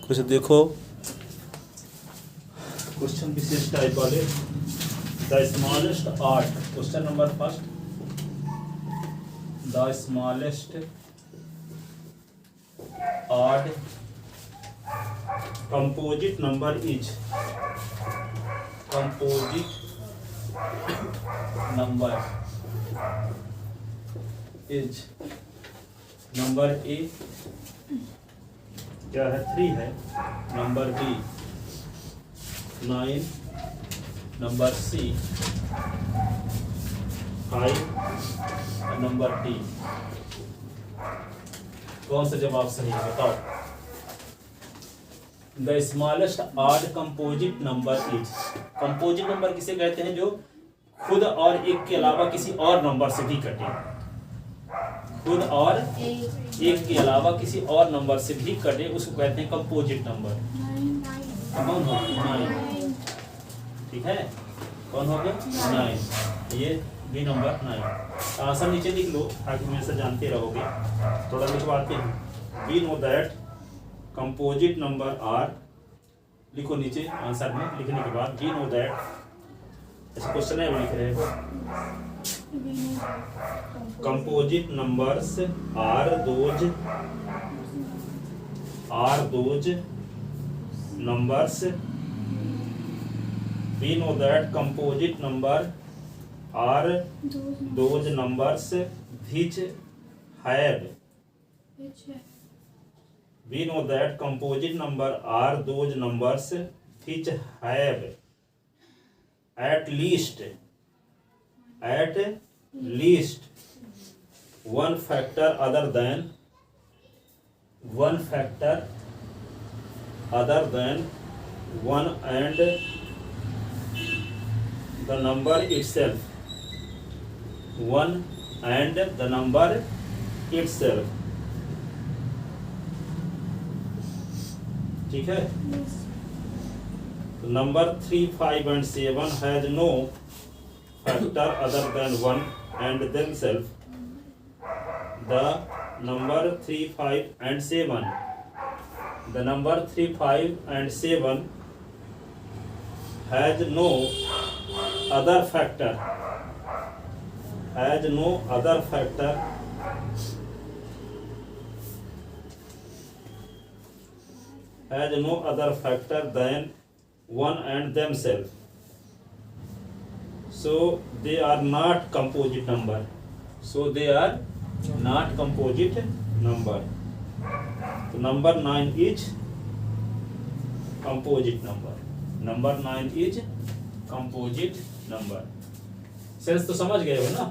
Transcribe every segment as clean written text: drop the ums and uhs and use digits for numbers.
कुछ देखो क्वेश्चन विशेष टाइप वाले। The smallest odd, question number first, the smallest odd composite number is, composite number is, number A क्या है 3 है, number B 9, number C 5, number D. कौन सा जवाब सही है बताओ। The smallest odd composite number is, composite number किसे कहते हैं जो खुद और एक के अलावा किसी और नंबर से भी कटे, खुद और एक के अलावा किसी और नंबर से भी कटे उसको कहते हैं कंपोजिट नंबर। कौन हो 9, ठीक है, कौन हो गया 9, ये बी नंबर 9। आंसर नीचे लिख लो ताकि मेरे से जानते रहोगे। थोड़ा लिखवाते हैं। We know that composite number are, लिखो नीचे आंसर में लिखने के बाद वी नो दैट, ऐसे क्वेश्चन है वो लिख रहे हो। Composite numbers are those numbers, we know that composite number are those numbers which have, we know that composite number are those numbers which have at least one factor other than one and the number itself, one and the number itself, ठीक है। तो number 3, 5 and 7 has no factor other than 1 and themselves. The number 3, 5 and 7, the number 3, 5 and 7 has no other factor, has no other factor than 1 and themselves, so they are not composite number, so they are not composite number. तो number 9 is composite number, number 9 is composite number. Sense तो समझ गए हो ना।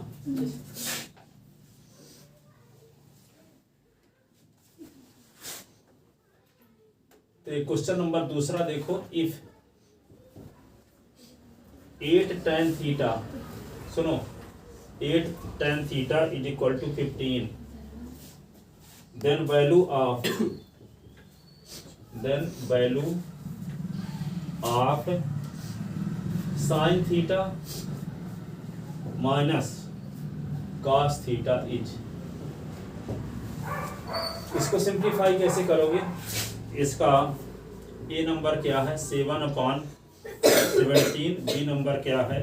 तो question number दूसरा देखो। If 8 tan theta, सुनो 8 tan theta is equal to 15, then value of sin theta minus cos theta is, इसको सिंप्लीफाई कैसे करोगे। इसका ए नंबर क्या है 7/17, बी नंबर क्या है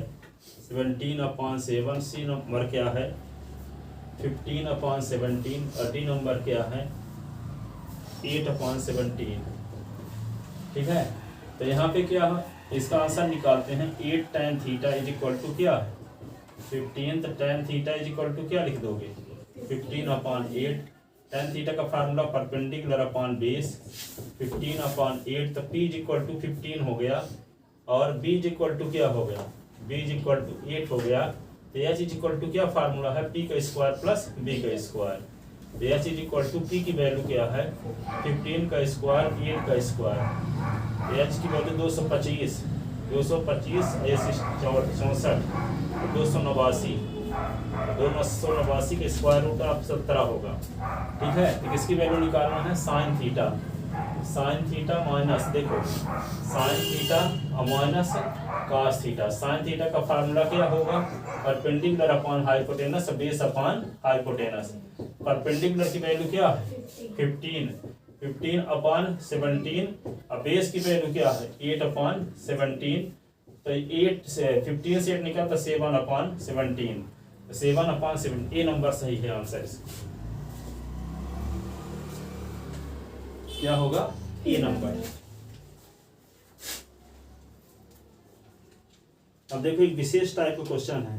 17/7, सी नंबर क्या है 15/17 और डी नंबर क्या है 8/17, ठीक है। तो यहाँ पे क्या है इसका आंसर निकालते हैं। 8 tan theta is equal to क्या है 15, तो tan theta is equal to क्या लिख दोगे 15/8। tan थीटा का फार्मूला परपेंडिकुलर अपॉन बेस, 15/8, तो p इज इक्वल टू 15 हो गया और b इज इक्वल टू क्या हो गया, b इज इक्वल टू 8 हो गया। तो एच इज इक्वल टू क्या फार्मूला है p का स्क्वायर प्लस b का स्क्वायर। तो H is equal to p की वैल्यू क्या है 15 का स्क्वायर 8 का स्क्वायर। एच की वैल्यू 225, 225 64, 289, 289 के स्क्वायर रूट आप 17 होगा, ठीक है। तो किसकी वैल्यू निकालना है sine theta, sine theta minus, देखो sine theta minus cos theta. Sine theta का फार्मूला क्या होगा perpendicular upon hypotenuse base upon hypotenuse. Perpendicular की वैल्यू क्या है 15, 15/17। अब बेस की वैल्यू क्या है 8/17। तो 8 से 15 से 8 निकला तो 7/17। तो 7/7 ए नंबर सही है आंसर इसका। क्या होगा ए नंबर। अब देखो एक विशेष टाइप का क्वेश्चन है।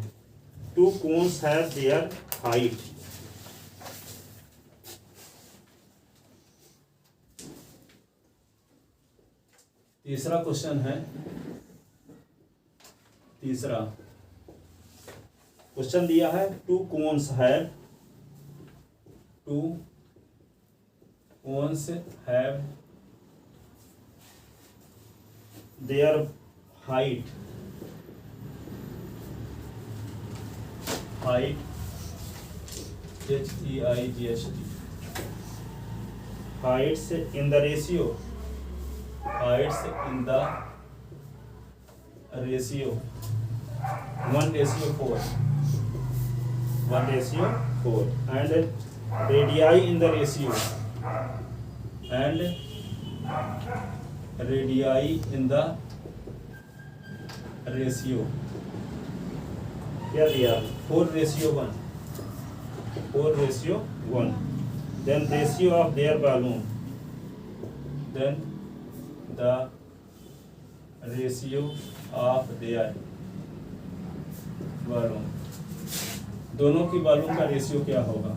To cons have their height. तीसरा क्वेश्चन है। तीसरा क्वेश्चन दिया है to cons have their height HEIGHT heights in the ratio 1:4 and radii in the ratio क्या दिया 4:1 then ratio of their balloon दोनों की बालून का रेशियो क्या होगा।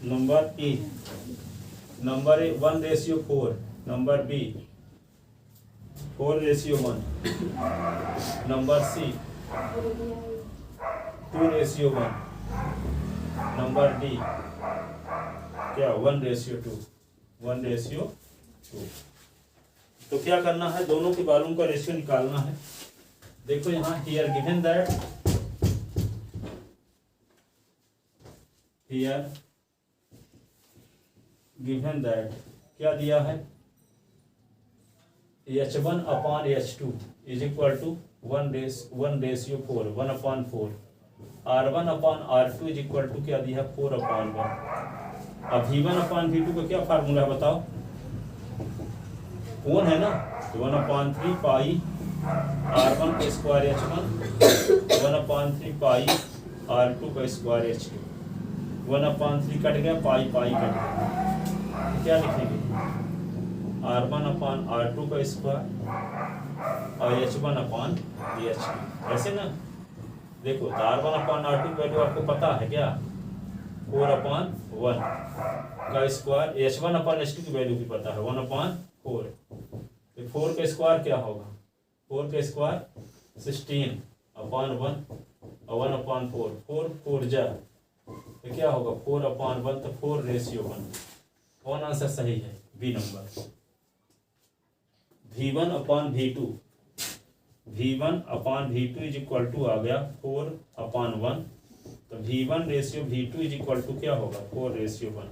Number A 1:4। Number B 4:1। Number C 2:1। Number D क्या 1:2। तो क्या करना है दोनों के बालून का रेशियो निकालना है। देखो यहाँ हियर गिवन दैट क्या दिया है H1/H2 is equal to 1:4 1/4। R1/R2 is equal to क्या दिया 4/1। अब V1/V2 का क्या फार्मूला है बताओ। कौन है ना तो 1/3 पाई R1 का स्क्वायर H1 1/3 पाई R2 का स्क्वायर H2। 1/3 कट गया पाई कट गया। तो क्या लिखेंगे R1/R2 का स्क्वायर और H1/H2 ऐसे ना। देखो तो R1/R2 की वैल्यू आपको पता है क्या 4/1 का स्क्वायर। H1/H2 की वैल्यू भी पता है 1/4। तो 4 का स्क्वायर क्या होगा 4 का स्क्वायर 16/1 और 1/4 4 जा तो क्या होगा 4/1 तो 4:1। कौन आंसर सही है B number. V1/V2 is equal to आ गया 4/1। तो V1:V2 इज इक्वल टू क्या होगा 4:1।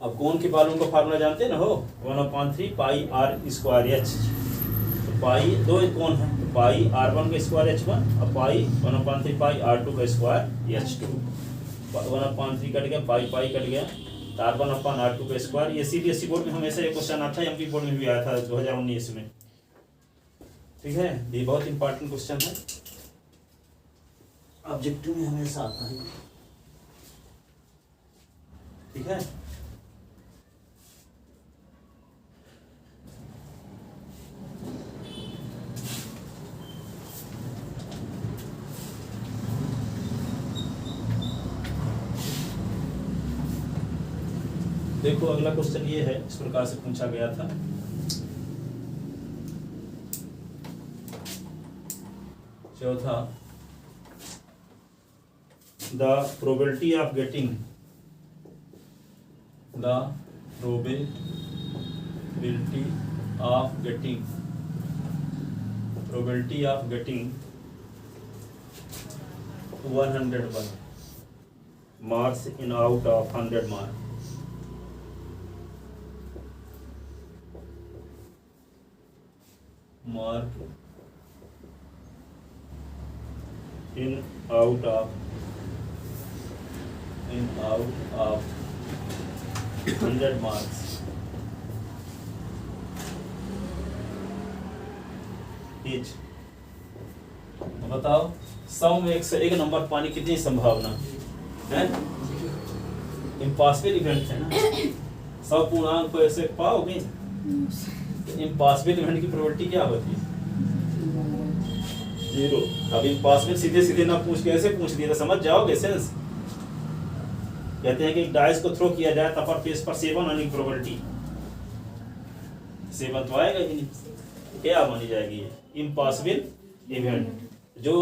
अब कौन के बालून का फार्मूला जानते ना हो 1/3 पाई R²H। तो पाई दो कौन है तो पाई R1 का स्क्वायर H1 और पाई 1/3 पाई R2 का स्क्वायर H2। 1/3 कट गया पाई कट गया तो R1/R2 का स्क्वायर। ये CBSE बोर्ड में हमेशा ये क्वेश्चन आता है MP बोर्ड में भी आया था 2019 में। ठीक है ये बहुत इंपॉर्टेंट क्वेश्चन है ऑब्जेक्टिव में हमेशा आता है। ठीक है देखो अगला क्वेश्चन ये है इस प्रकार से पूछा गया था। चौथा the probability of getting probability of getting 101 marks in out of 100 marks in out of in out of 100 marks. Each. बताओ 100 में 101 नंबर पाने की कितनी संभावना है? इम्पॉसिबल इवेंट है ना। 100 पूर्णांक को ऐसे पाओगे? इम्पॉसिबल इवेंट की प्रोबेबिलिटी क्या होती है? 0। अब इम्पॉसिबल सीधे सीधे ना पूछ के ऐसे पूछ दिया तो समझ जाओगे सेंस। कहते हैं कि एक डाइस को थ्रो किया जाए तब फेस पर 7 आने की प्रोबेबिलिटी 7 तो आएगा ही नहीं, क्या मानी जाएगी ये? Impossible event. जो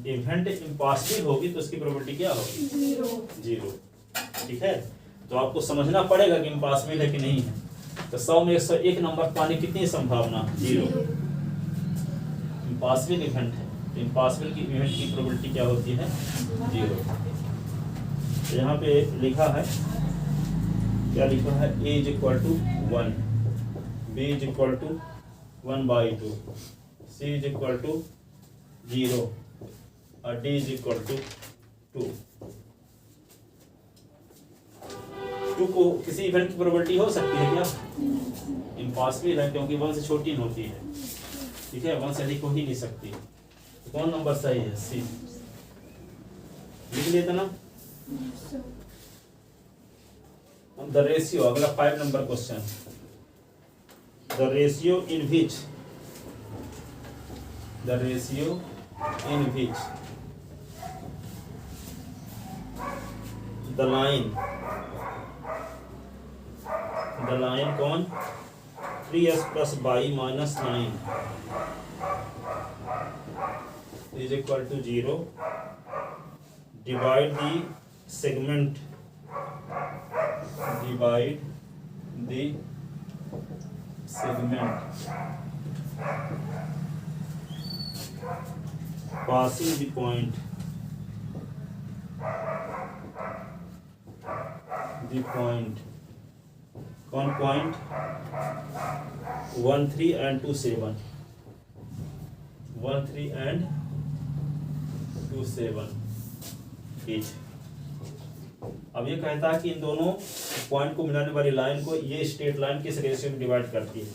इवेंट इम्पॉसिबल होगी तो उसकी प्रोबेबिलिटी क्या होगी? 0। ठीक है, तो आपको समझना पड़ेगा कि इम्पॉसिबल है कि नहीं है। तो 100 में 101 नंबर पाने की कितनी संभावना? 0। इम्पॉसिबल इवेंट है, तो इम्पॉसिबल की इवेंट की प्रोबेबिलिटी क्या होती है? 0। तो यहाँ पे लिखा है, क्या लिखा है? A is equal to 1, B is equal to 1/2, C is equal to 0 और D इज इक्वल टू 2। 2 को किसी इवेंट की प्रोबेबिलिटी हो सकती है क्या? इम्पॉसिबल है, क्योंकि 1 से छोटी होती है। ठीक है, 1 से अधिक हो ही नहीं सकती। तो कौन नंबर सही है? C। लिख लेते ना। द रेशियो, अगला 5 number question. The ratio in which the line कौन? 3s plus y minus 9 is equal to 0. Divide the segment passing the point कौन पॉइंट? 1, 3 and 2, 7। 1, 3 and 2, 7 each। अब ये कहता है कि इन दोनों पॉइंट को मिलाने वाली लाइन को ये स्ट्रेट लाइन किस रेशियो में डिवाइड करती है,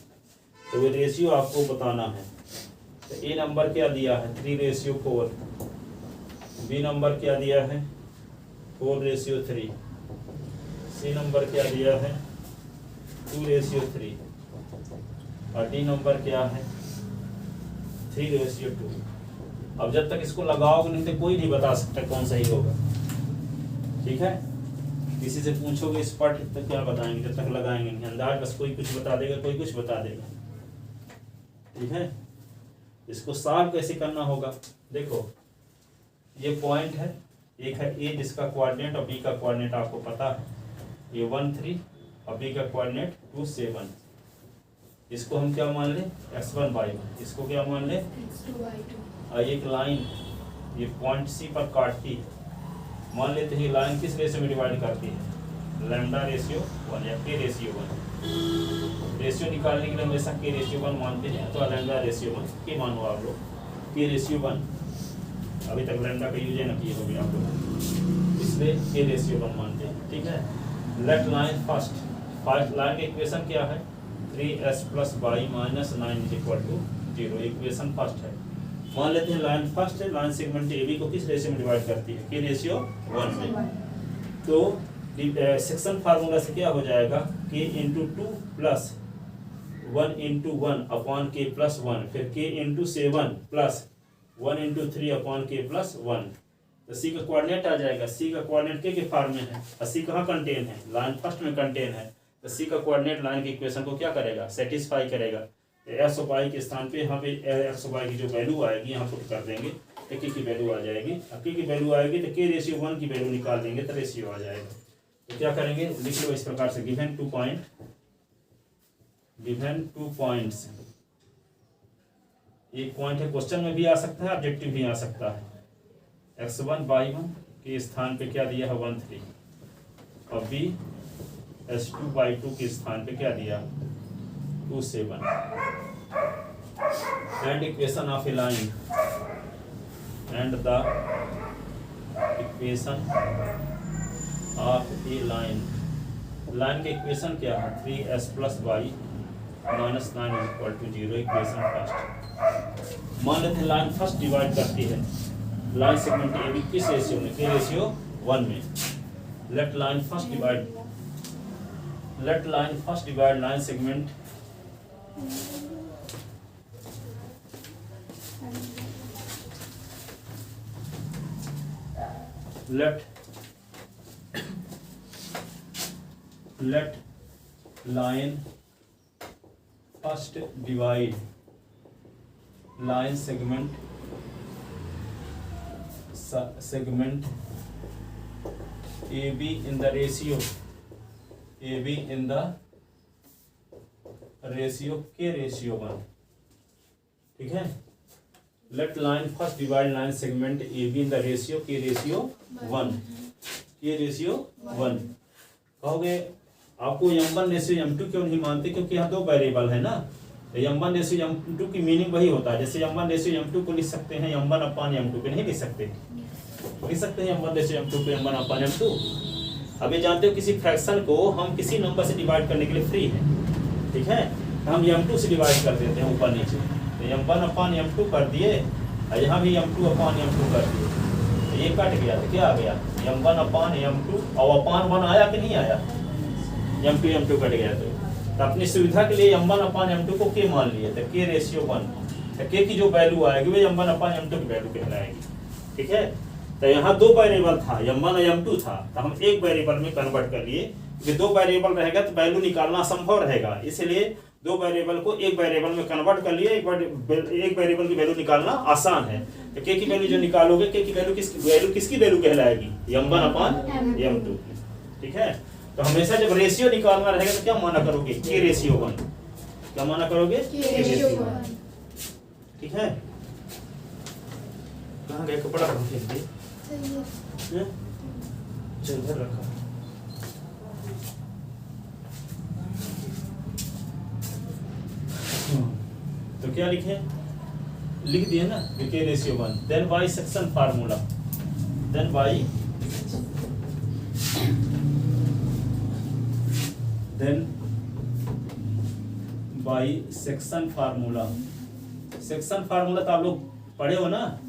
तो वो रेशियो आपको बताना है। तो ए नंबर क्या दिया है? 3:4। बी नंबर क्या दिया है? 4:3। सी नंबर क्या दिया है? 2:3 और डी नंबर क्या है? 3:2। अब जब तक इसको लगाओगे नहीं तो कोई नहीं बता सकता कौन सही होगा। ठीक है, किसी से पूछोगे इस पार्ट तो क्या बताएंगे जब तक लगाएंगे नहीं। अंदाज बस कोई कुछ बता देगा, कोई कुछ बता देगा। ठीक है, इसको सॉल्व कैसे करना होगा? देखो ये पॉइंट है, एक है ए जिसका कोऑर्डिनेट और बी का कोऑर्डिनेट आपको पता है, ये 1, 3 और बी का कोऑर्डिनेट 2, 7। इसको हम क्या मान ले? x1/1। इसको क्या मान ले? x2/2। और एक लाइन ये पॉइंट सी पर काटती है, मान लेते हैं लाइन किस रेशियो में डिवाइड करती है? λ/1 या k/1। रेशियो निकालने के लिए हमेशा k/1 मानते हैं, तो λ/1 के मानो आप लोग k/1। अभी तक लैम्डा का यूज ना किए होंगे आप लोग, इसलिए k/1 मानते हैं। ठीक है, लेट लाइन फर्स्ट लाइन का इक्वेशन क्या है? 3s plus y minus 9 is equal to 0। Equation first है। मान लेते हैं लाइन फर्स्ट है, लाइन सेगमेंट ए बी को किस रेशियो में डिवाइड करती है? k/1 में। तो सेक्शन फार्मूला से क्या हो जाएगा? k × 2 + 1 × 1 अपॉन k + 1, फिर k × 7 + 1 × 3 अपॉन k + 1। तो सी का कोऑर्डिनेट आ जाएगा। सी का कोऑर्डिनेट के फॉर्म में है और सी कहाँ कंटेन है? लाइन फर्स्ट में कंटेन है। तो सी का कोऑर्डिनेट लाइन के इक्वेशन को क्या करेगा? सेटिस्फाई करेगा। एक्स और वाई के स्थान पे यहाँ पे एक्स और वाई की जो वैल्यू आएगी यहाँ पुट कर देंगे तो के की वैल्यू आ जाएगी। अब के की वैल्यू आएगी तो k/1 की वैल्यू निकाल देंगे तो रेशियो आ जाएगा। तो क्या करेंगे? लिख लो इस प्रकार से, गिवन 2 पॉइंट्स। एक पॉइंट है, क्वेश्चन में भी आ सकता है, ऑब्जेक्टिव भी आ सकता है। x1/1 के स्थान पे क्या दिया है? 1, 3 और b s2/2 के स्थान पे क्या दिया? 2, 7। And equation of a line and the equation of a line, line का इक्वेशन क्या है 3s plus Y minus 9 equal to 0, equation first. मान लेते हैं लाइन फर्स्ट डिवाइड करती है लाइन सेगमेंट ए बी किस रेशियो में, के रेशियो 1 में। Let line first divide line segment let line first divide line segment AB in the ratio K ratio 1, ठीक है। Let line first divide line segment AB in the ratio K ratio 1, K ratio 1। कहोगे आपको m1 ratio m2 क्यों नहीं मानते, क्योंकि यहाँ 2 variable है ना। m1 रेशियो m2 की मीनिंग वही होता है, जैसे m1 रेशियो m2 को लिख सकते हैं m1 अपान m2 पे, नहीं लिख सकते, लिख सकते हैं m1 रेशियो m2 पे m1 अपान m2। अब ये जानते हो किसी फ्रैक्शन को हम किसी नंबर से डिवाइड करने के लिए फ्री है, ठीक है, तो हम m2 से डिवाइड कर देते हैं ऊपर नीचे, तो m1 अपान m2 कर दिए और यहाँ भी m2 अपान m2 कर दिए, तो ये कट गया तो क्या आ गया m1 अपान m2, और अपान 1 आया कि नहीं आया, m2 कट गया। तो अपनी सुविधा के लिए m1 अपान m2 को k मान लिए, तो k रेशियो 1, तो k की जो वैल्यू आएगी वो m1 अपान m2 की वैल्यू कहलाएगी, ठीक है। तो यहाँ 2 वेरिएबल था m1 और m2 था, तो हम एक वेरिएबल में कन्वर्ट कर लिए, क्योंकि 2 वेरिएबल रहेगा तो वैल्यू निकालना असंभव रहेगा, इसलिए 2 वेरिएबल को एक वेरिएबल में कन्वर्ट कर लिए, एक वेरिएबल की वैल्यू निकालना आसान है। तो k की वैल्यू जो निकालोगे, k की वैल्यू किसकी वैल्यू कहलाएगी, m1 अपान m2, ठीक है। तो हमेशा जब रेशियो निकालना रहेगा तो क्या माना करोगे, k रेशियो 1, क्या माना करोगे, k रेशियो 1, ठीक है। कहाँ गया कपड़ा रखो फेंक दिए, चल इधर रखा। तो क्या लिखे, लिख दिए ना k ratio 1, then by section formula, then by section formula. Section formula तो आप लोग पढ़े हो ना,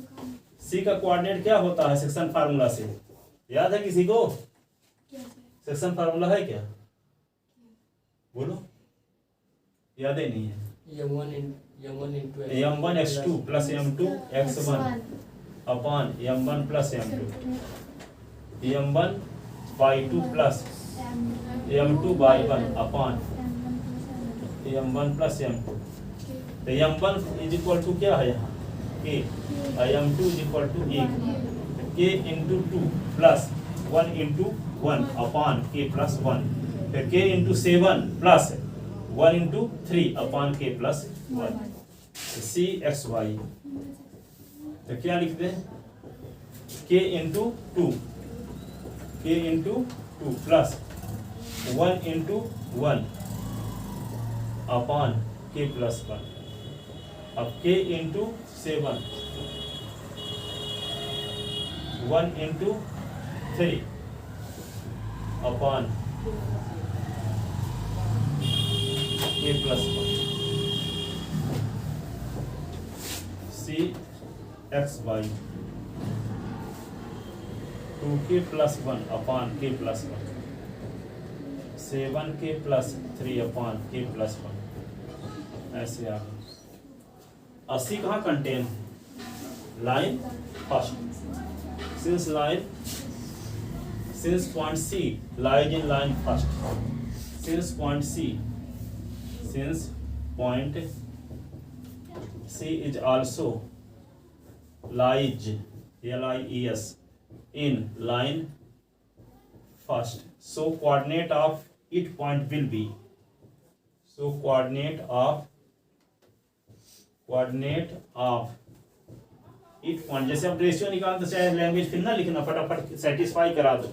सी का कोऑर्डिनेट क्या होता है सेक्शन फार्मूला से, याद है किसी को, सेक्शन फार्मूला है क्या, बोलो, याद ही नहीं है, m1x2 plus m2x1 upon m1 plus m2, m1 by 2 plus m2 by 1 upon m1 plus m2। तो m1 इज इक्वल टू क्या है यहाँ k, और m2 is equal to 1, k into 2 plus 1 into 1 upon k plus 1, फिर k into 7 plus 1 into 3 upon k plus 1, C X Y. तो क्या लिखते हैं, k into 2 plus 1 into 1 upon k plus 1, अब k into 7 1 into 3 upon k plus 1, C X Y 2k plus 1 upon k plus 1, 7k plus 3 upon k plus 1, ऐसे आ गए। 80 कहाँ contain है, line first, since point C lies in line first, since point C is also lies LIES in line first, so coordinate of each point will be, so coordinate of if point, जैसे अब ratio निकालते चाहे language फिर ना लिखना, फटाफट satisfy करा दो।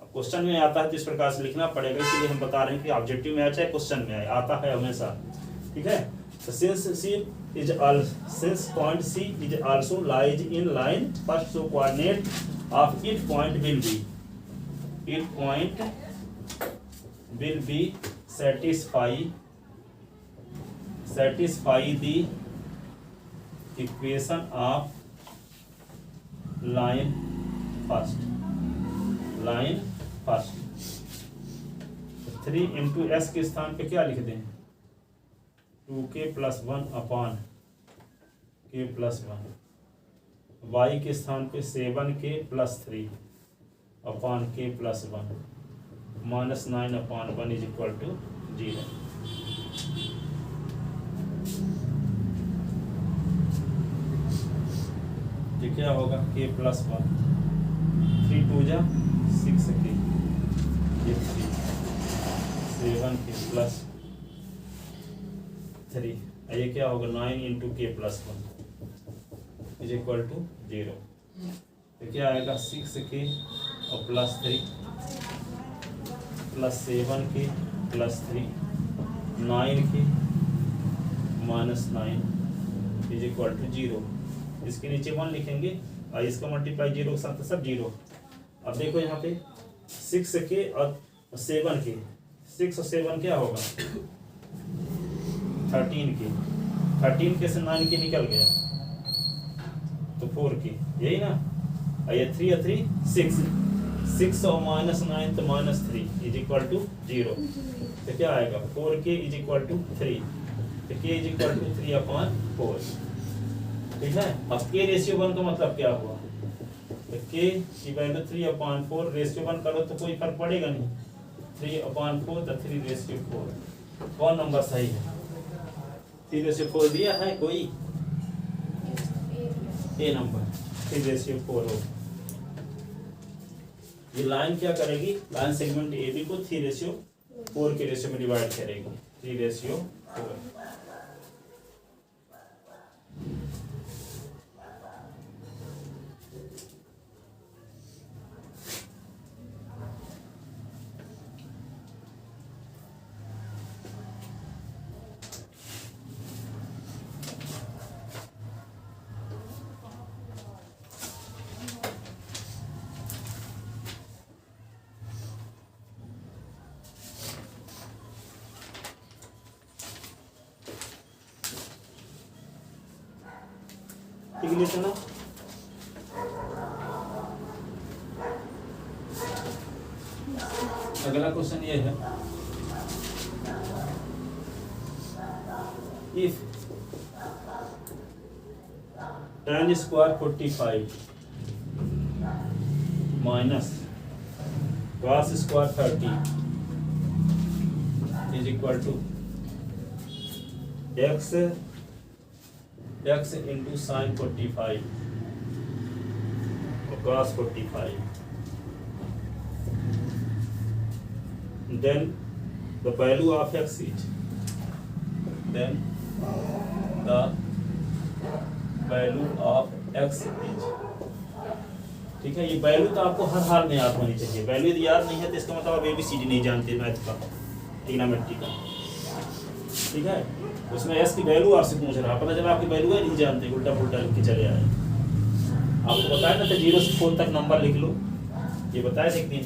अब क्वेश्चन में आता है तो इस प्रकार से लिखना पड़ेगा, इसीलिए हम बता रहे हैं कि ऑब्जेक्टिव में आए चाहे क्वेश्चन में आए, आता है हमेशा, ठीक है। तो since point C is also lies in line first, so coordinate of it point will be, it point will be satisfy the equation of line first 3 into s के स्थान पे क्या लिख दें 2k + 1 अपॉन k + 1 y के स्थान पे 7k + 3 upon k + 1 -9 upon 1 = 0। ये क्या होगा k + 1 3 2 जा 6k ये 3 7k + 3 ये क्या होगा 9 × k + 1 = 0। तो क्या आएगा 6k और +3 + 7k + 3 9k -9 = 0। इसके नीचे 1 लिखेंगे और इसका मल्टीप्लाई 0 के साथ सब 0। अब देखो यहाँ पे 6k और 7k 6 और 7 क्या होगा 13k 13k से 9k निकल गया तो 4k यही ना। और ये 3 और 3 6 और -9 तो -3 = 0। तो क्या आएगा 4k = 3 तो k = 3/4। ठीक है। अब k रेशियो 1 का मतलब क्या हुआ तो k की वैल्यू 3/4 रेशियो 1 करो तो कोई फर्क पड़ेगा नहीं 3/4 तो 3/4 कौन नंबर सही है 3/4 दिया है कोई ए नंबर 3/4 हो। ये लाइन क्या करेगी लाइन सेगमेंट ए बी को 3/4 के रेशियो में डिवाइड करेगी 3/4। ना अगला क्वेश्चन ये है if tan ² 45 minus cos ² 30 = x into sin 45 or cos 45, then the value of x is ठीक है। ये वैल्यू तो आपको हर हाल में याद होनी चाहिए। वैल्यू यदि याद नहीं है तो इसका मतलब आप ABCD नहीं जानते मैथ का ट्रिग्नोमेट्री का। ठीक है। उसमें s की वैल्यू आपसे पूछ रहा है पता चला आपकी वैल्यू है नहीं जानते उल्टा पुल्टा लिख के चले आए। आपको बताया ना तो 0 से 4 तक नंबर लिख लो ये बताया थे एक दिन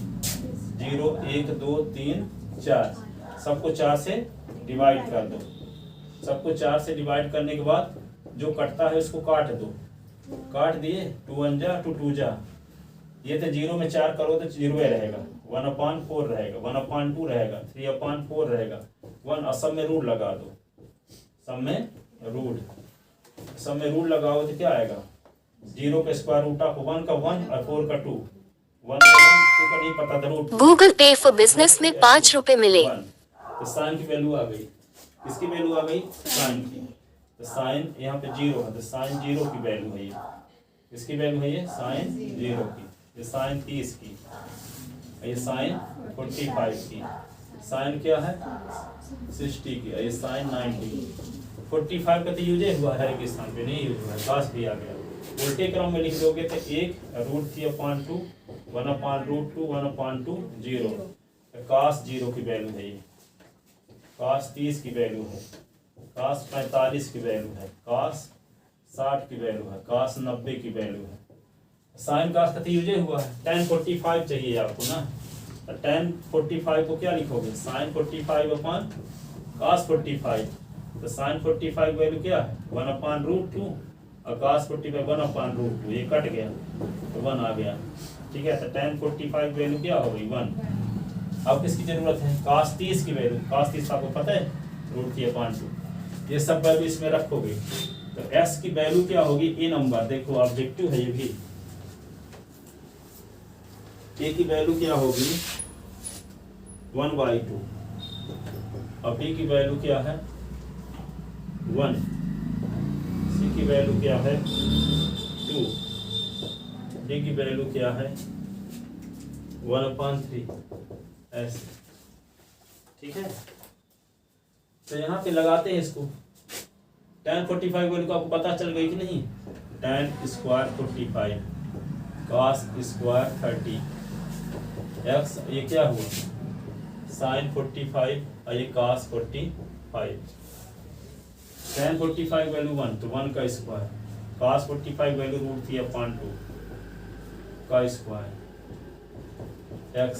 0 1 2 3 4 सबको 4 से डिवाइड कर दो। सबको 4 से डिवाइड करने के बाद जो कटता है उसको काट दो। काट दिए 2 1 जा 2 2 जा ये तो 0 में 4 करो तो 0 रहेगा 1/4 रहेगा 1/2 रहेगा 3/4 रहेगा 1 और सब में रूट लगा दो। सब में रूट लगाओ तो क्या आएगा 0 का स्क्वायर रूट ऑफ 1 का 1 और 4 का 2 1 का 1 2 का नहीं पता था रूट। गूगल पे फॉर बिजनेस में 5 रुपए मिले। तो साइन की वैल्यू आ गई किसकी वैल्यू आ गई साइन की। तो साइन यहाँ पे 0 है तो साइन 0 की वैल्यू है ये इसकी वैल्यू है ये साइन 0 की ये साइन 30 की ये साइन 45 की साइन क्या है 60 की ये साइन 90 45 का तो यूज हुआ है हर एक स्थान पे नहीं यूज हुआ है काश भी आ गया। उल्टे क्रम में लिख दोगे तो 1 √3/2 1/√2 1/2 0 काश 0 की वैल्यू है ये काश 30 की वैल्यू है काश 45 की वैल्यू है काश 60 की वैल्यू है काश 90 की वैल्यू है। साइन काश का तो यूज हुआ है tan 45 चाहिए आपको ना tan 45 को क्या लिखोगे, sin 45 अपॉन cos 45। तो sin 45 वैल्यू क्या है 1/√2 और cos 45 1/√2, ये कट गया तो 1 आ गया। ठीक है, तो tan 45 वैल्यू क्या हो गई 1। अब किसकी जरूरत है, cos 30 की वैल्यू। cos 30 आपको पता है √3/2। ये सब वैल्यू इसमें रखोगे तो s की वैल्यू क्या होगी, ए नंबर देखो ऑब्जेक्टिव है ये भी, ए की वैल्यू क्या होगी 1/2 और बी की वैल्यू क्या है 1, सी की वैल्यू क्या है 2, डी की वैल्यू क्या है 1/3 ऐसे। ठीक है, तो यहाँ पे लगाते हैं इसको। tan 45 वैल्यू को आपको पता चल गई कि नहीं, tan square 45 cos square 30 x, ये क्या हुआ sin 45 और ये cos 45। tan 45 वैल्यू 1 तो 1 का स्क्वायर, cos 45 वैल्यू √3/2 का स्क्वायर x,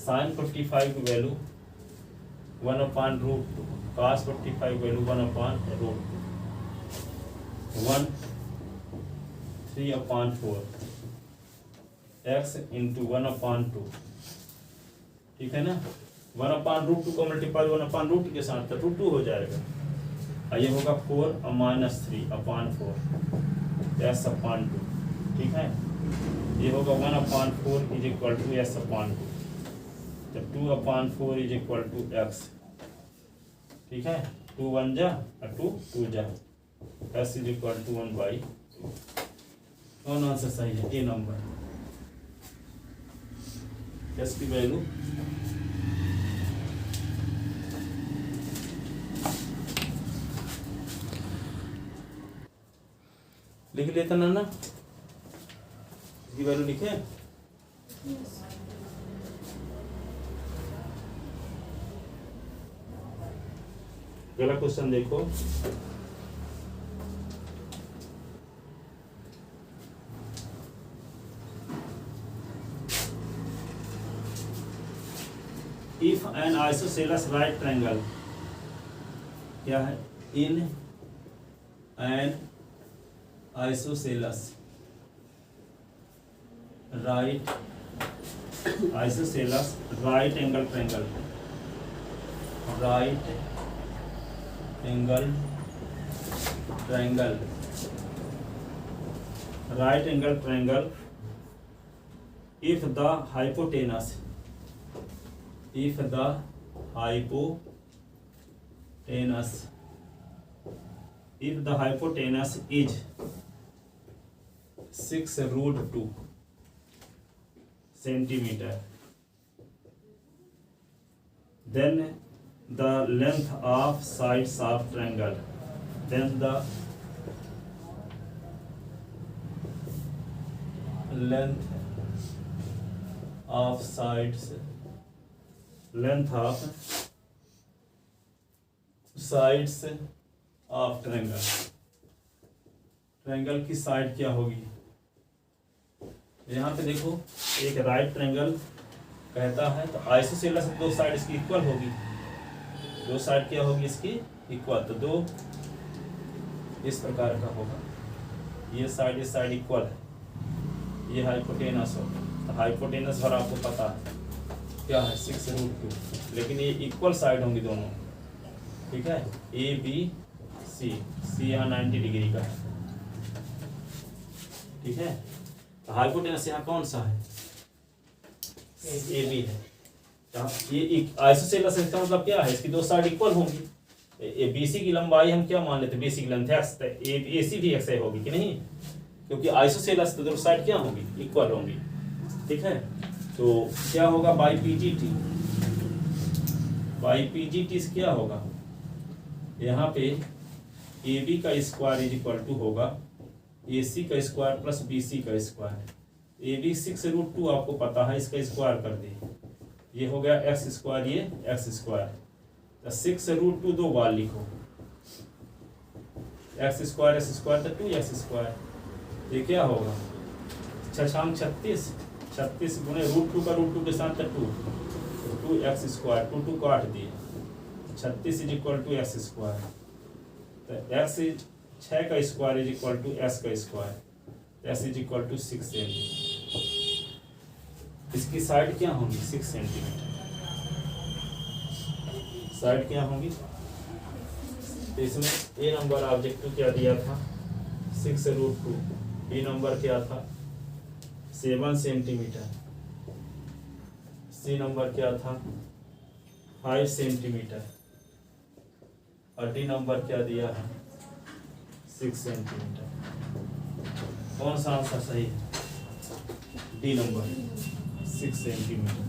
sin 45 की value 1/√2, cos 45 value 1/√2, 1 3/4 x into 1/2। ठीक है ना, 1/√2 को मल्टीप्लाई 1/√2 के साथ तो √2 हो जाएगा और ये होगा 4 और -3/4 s/2। ठीक है, ये होगा 1/4 इज इक्वल टू s/2, तो 2/4 इज इक्वल टू x। ठीक है, 2 1 जा और 2 2 जा, s इज इक्वल टू 1/2। कौन आंसर सही है, ए नंबर। s की वैल्यू लिख लेता ना, इसकी वैल्यू लिखे। अगला क्वेश्चन देखो, if N isosceles right triangle, क्या है, in an isosceles right angle triangle, right angle triangle, if the hypotenuse is 6√2 centimeter, then the length of sides of triangle, then the length of sides of triangle की side क्या होगी। यहाँ पे देखो एक right triangle कहता है तो आइसोसेलस से दो साइड इसकी इक्वल होगी, दो साइड क्या होगी इसकी इक्वल, तो दो इस प्रकार का होगा, ये साइड इक्वल है, ये हाइपोटेनस होगा, तो हाइपोटेनस भर आपको पता है क्या है 6√2, लेकिन ये इक्वल साइड होंगी दोनों। ठीक है, ए बी सी, सी यहाँ 90 डिग्री का है। ठीक है, तो हाइपोटेनस यहाँ कौन सा है, ए बी है। ये आइसोसेलस इसका मतलब क्या है, इसकी दो साइड इक्वल होंगी। बीसी की लंबाई हम क्या मान लेते हैं, बीसी की लेंथ x, तो एसी भी x होगी कि नहीं, क्योंकि आइसोसेलस तो दो साइड क्या होंगी इक्वल होंगी। ठीक है, तो क्या होगा बाई पीजीटी से क्या होगा, यहाँ पे ए बी का स्क्वायर इज इक्वल टू होगा ए सी का स्क्वायर प्लस बी सी का स्क्वायर। ए बी 6√2 आपको पता है, इसका स्क्वायर कर दे, ये हो गया एक्स स्क्वायर, ये एक्स स्क्वायर, तो 6√2 दो बार लिखो, एक्स स्क्वायर तो 2x स्क्वायर, ये क्या होगा 6×36 36 गुणे √2 का √2 के साथ 2x², 2 काट दिए, 36 is equal to x square, तो x इज 6 का square is equal to s का square, s is equal to 6 centimetre. इसकी साइड क्या होगी 6 सेंटीमीटर, साइड क्या होगी, तो इसमें ए नंबर ऑब्जेक्टिव क्या दिया था 6√2, बी नंबर क्या था 7 सेंटीमीटर, सी नंबर क्या था 5 सेंटीमीटर और डी नंबर क्या दिया है 6 सेंटीमीटर। कौन सा आंसर सही है, डी नंबर 6 सेंटीमीटर।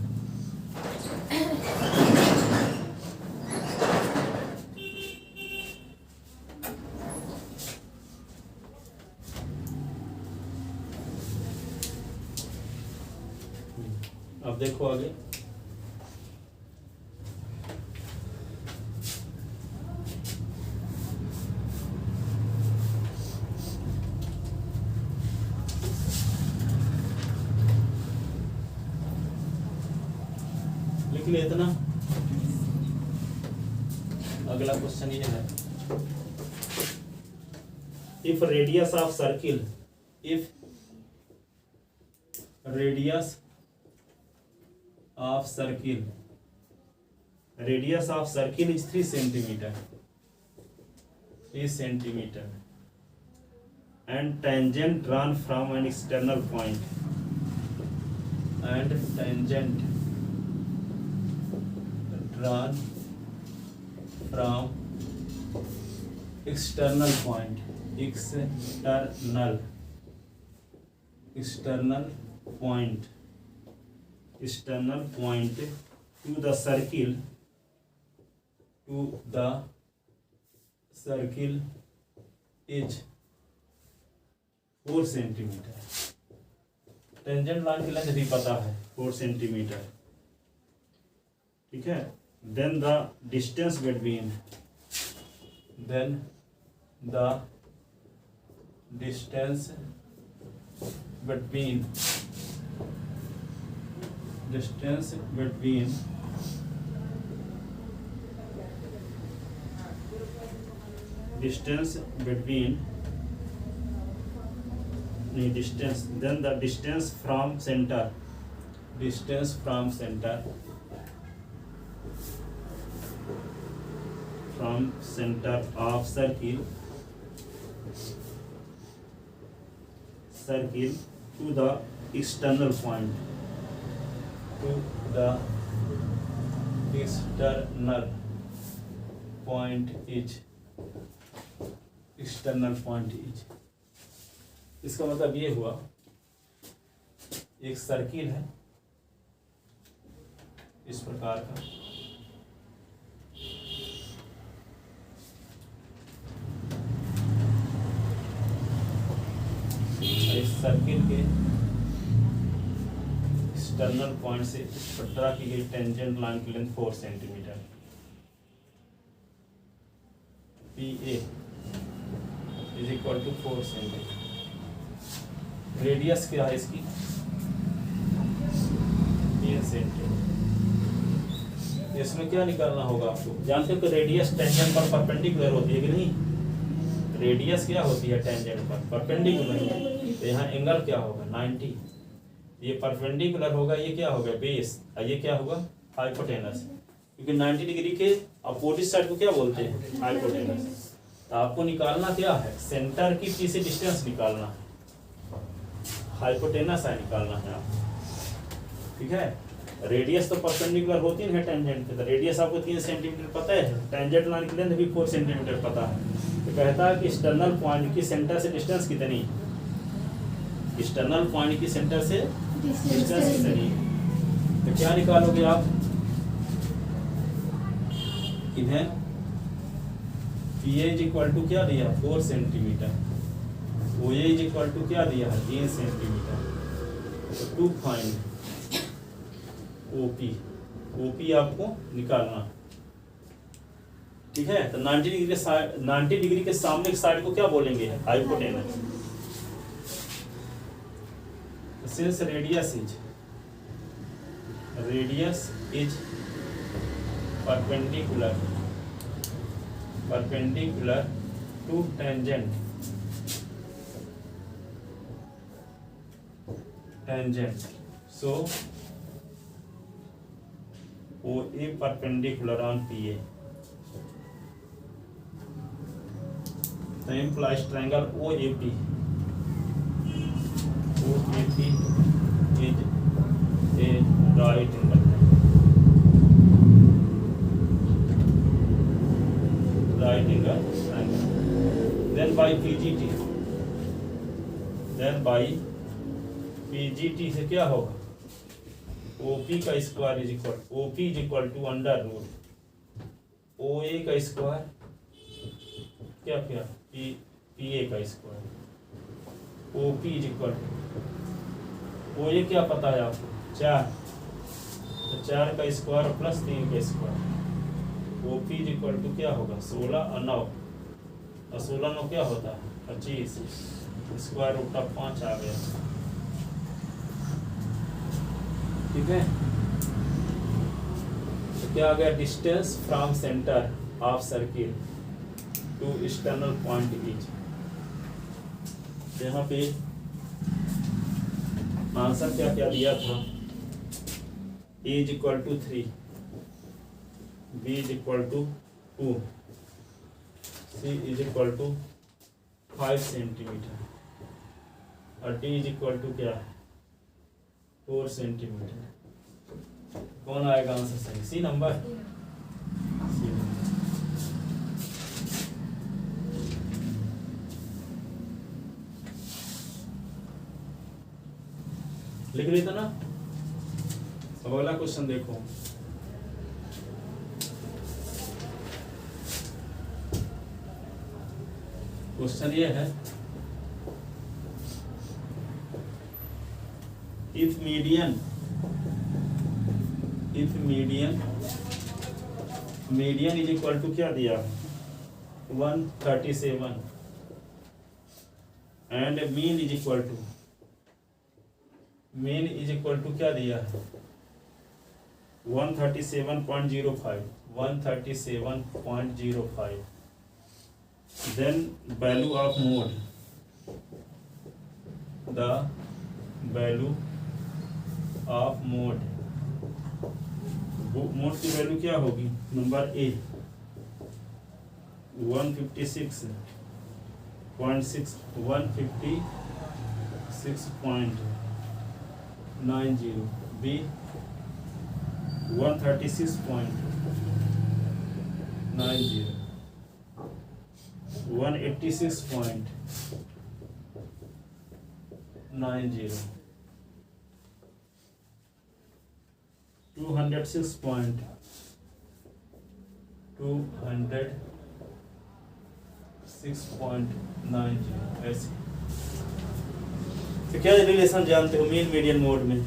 अब देखो आगे, लिख लिया इतना। अगला क्वेश्चन ये है, if radius of circle, if radius of circle, radius of circle is 3 centimeter, 3 centimeter, and tangent drawn from an external point, and tangent drawn from external point, external point, external point to the circle is 4 centimetre. Tangent line की length भी पता है 4 centimetre, ठीक है। Then the distance between, distance between then the distance from center of circle to the external point, external point is, इसका मतलब ये हुआ एक सर्किल है इस प्रकार का, इस सर्किल के एक्सटर्नल पॉइंट से इस पर ड्रा की गई टेंजेंट लाइन की length 4 centimetre, PA is equal to 4 centimetre. Radius क्या है इसकी 3 सेंटीमीटर। इसमें क्या निकालना होगा आपको, जानते हो कि रेडियस टेंजेंट पर परपेंडिकुलर होती है कि नहीं, रेडियस क्या होती है टेंजेंट पर परपेंडिकुलर, तो यहाँ एंगल क्या होगा 90, ये परपेंडिकुलर होगा, ये क्या होगा बेस, और ये क्या होगा हाइपोटेनस, क्योंकि 90 डिग्री के अपोजिट साइड को क्या बोलते हैं हाइपोटेनस। तो आपको निकालना क्या है, सेंटर की पी से डिस्टेंस निकालना है, हाइपोटेनस है निकालना है आपको, ठीक है। रेडियस तो परपेंडिकुलर होती है टेंजेंट पे, तो रेडियस आपको 3 सेंटीमीटर पता है, टेंजेंट लाइन की लेंथ भी 4 सेंटीमीटर पता है। तो कहता है कि एक्सटर्नल पॉइंट की सेंटर से डिस्टेंस कितनी, एक्सटर्नल पॉइंट की सेंटर से डिस्टेंस कितनी, तो क्या निकालोगे आप, इधर PA इज इक्वल टू क्या दिया 4 centimetre, OA is equal to क्या दिया 3 सेंटीमीटर, तो 2 फाइंड OP आपको निकालना, ठीक है। तो 90 डिग्री के सामने की साइड को क्या बोलेंगे hypotenuse. Since radius is radius is perpendicular to tangent so OA perpendicular on PA the implies triangle OAP is a right angle triangle. Then by PGT से क्या होगा OP का square is equal OP is equal to under root OA का square क्या PA का square OP is equal to OA क्या पता है आपको 4 तो 4 का स्क्वायर प्लस 3 का square OP is equal to क्या होगा 16 और 9 और 16 9 क्या होता है 25 स्क्वायर रूट ऑफ 5 आ गया। ठीक है तो क्या आ गया distance from centre of circle to external point is यहाँ पे आंसर क्या क्या दिया था A is equal to 3 B is equal to 2 C is equal to 5 centimetre और डी इज इक्वल टू क्या 4 सेंटीमीटर। कौन आएगा आंसर सही सी नंबर लिख रही था ना। अब अगला क्वेश्चन देखो क्वेश्चन ये है if median is equal to क्या दिया 137 and mean is equal to क्या दिया 137.05 then value of mode the value of mode की वैल्यू क्या होगी नंबर ए 156.90 बी 136.90 186.90 206.90 ऐसे। तो क्या रिलेशन जानते हो मीन मीडियन मोड में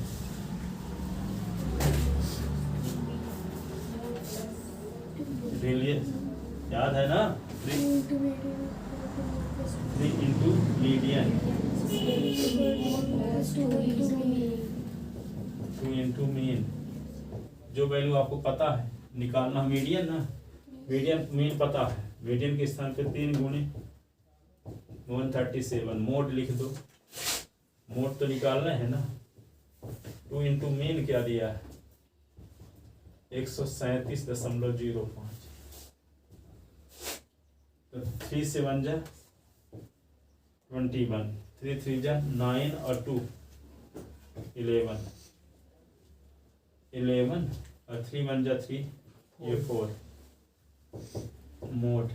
याद है ना 3 into मीडियन 2 into मीन जो वैल्यू आपको पता है निकालना मीडियन ना मीडियन मीन पता है मीडियन के स्थान पे 3 गुणे 137 मोड लिख दो मोड तो निकालना है ना 2 into मीन क्या दिया है 137.05 तो 3 से 1 जा 21 3 3 जा 9 और 2 11 और 3 1 जा 3 ये 4 मोड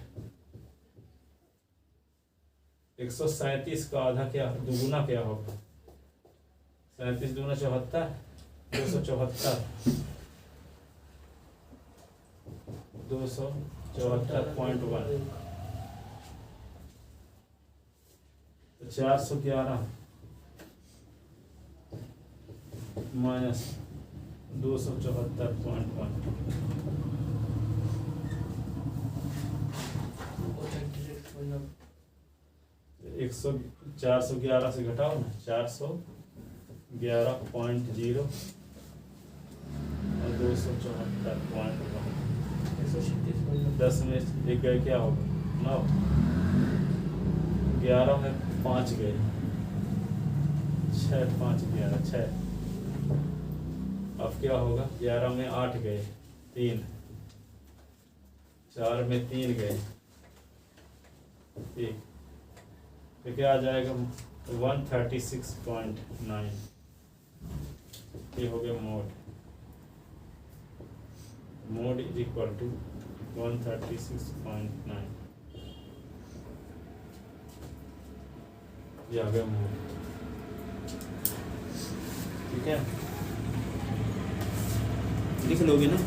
137 का आधा क्या दुगुना क्या होगा 37 दूना 74 274.1 411 माइनस 274.1 411 से घटाओ ना 411.0 274.1। 10 में एक गए क्या होगा 9। 11 में 5 गए 6 5 11 6। अब क्या होगा 11 में 8 गए 3। 4 में 3 गए 1। तो क्या आ जाएगा 136.9। ये हो गया मोड इज इक्वल टू 136.9। ये आ गया मोड। ठीक है, लिख लोगे ना।